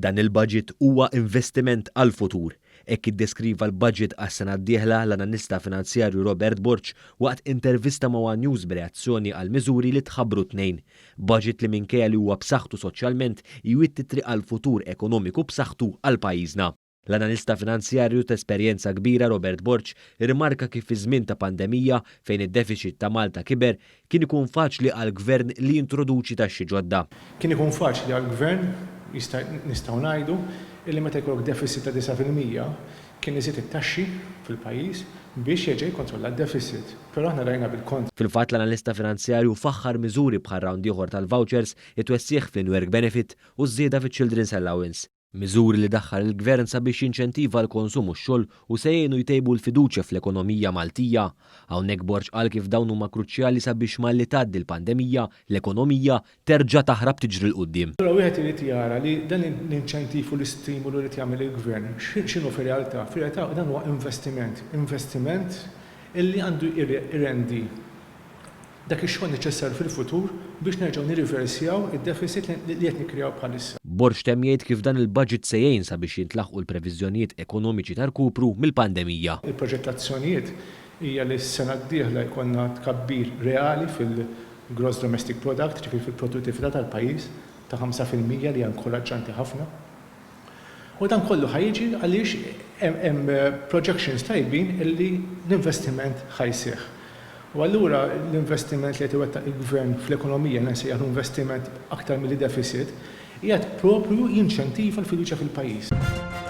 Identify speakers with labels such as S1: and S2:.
S1: Dan il-budget huwa investiment għal-futur. Hekk iddeskriva l-budget għas-sena d-dieħla l-analista finanzjarju Robert Borch waqt intervista ma' One News b'reazzjoni għal miżuri li tħabbru tnejn. Budget li minkejja li huwa b'saħħtu soċjalment jwitti triq għal-futur ekonomiku b'saħħtu għal pajjiżna. L-analista finanzjarju ta' esperjenza kbira Robert Borch rimarka kif fi żmien ta' pandemija fejn id-deficit ta' Malta kiber kien ikun faċli għall-gvern li jintroduċi taxxi ġodda.
S2: Kien ikun faċli għall-gvern nistgħu ngħidu illi meta jkollok deficit ta' 9% kien iżid it-taxxi fil-pajjiż biex jerġa' jkontrolla d-deficit. Però aħna rajna bil-kont.
S1: Fil-fatt l-analista finanzjarju faħħar miżuri bħal rawn ieħor tal-vouchers it-twessieħ fl-in-work benefit u żieda fiċ-children's allowance. Miżuri li daħħal il-gvern sabiex jinċentiva l-konsum u x-xogħol u se jgħinu jtejbu l-fiduċja fl-ekonomija Maltija. Hawnhekk Borch qal kif dawn huma kruċjali sabiex malli tgħaddi l-pandemija, l-ekonomija terġa' taħrab tiġri l-qudiem.
S2: Però wieħed irid jara li dan l-inċentiv u l-istimulu li jagħmel il-gvern x'inhu fir-realtà? Fir-realtà dan huwa investiment illi għandu irrendi dak ix-xogħol neċessarju fil-futur biex nerġgħu nirriversjaw id-deficit li qed nikkreaw bħalissa.
S1: Borch temm jgħid kif dan il-budget se jgħin sabiex jintlaħqu l-previżjonijiet ekonomiċi ta' rkupru mill-pandemija.
S2: Il-proġettazzjonijiet hija li s-sena d-dieħla jkollna tkabbir reali fil-Gross Domestic Product, ġifieri fil-produttività tal-pajjiż ta' 5% li hija inkoraġġanti ħafna. U dan kollu ħajġi għaliex hemm projections tajbin illi l-investiment ħajseħħ. U allura l-investiment li qed iwettaq il-gvern fl-ekonomija nsejjaħ investiment aktar mill-deficit qiegħed proprju jinċentiva l-fiduċja fil-pajjiż.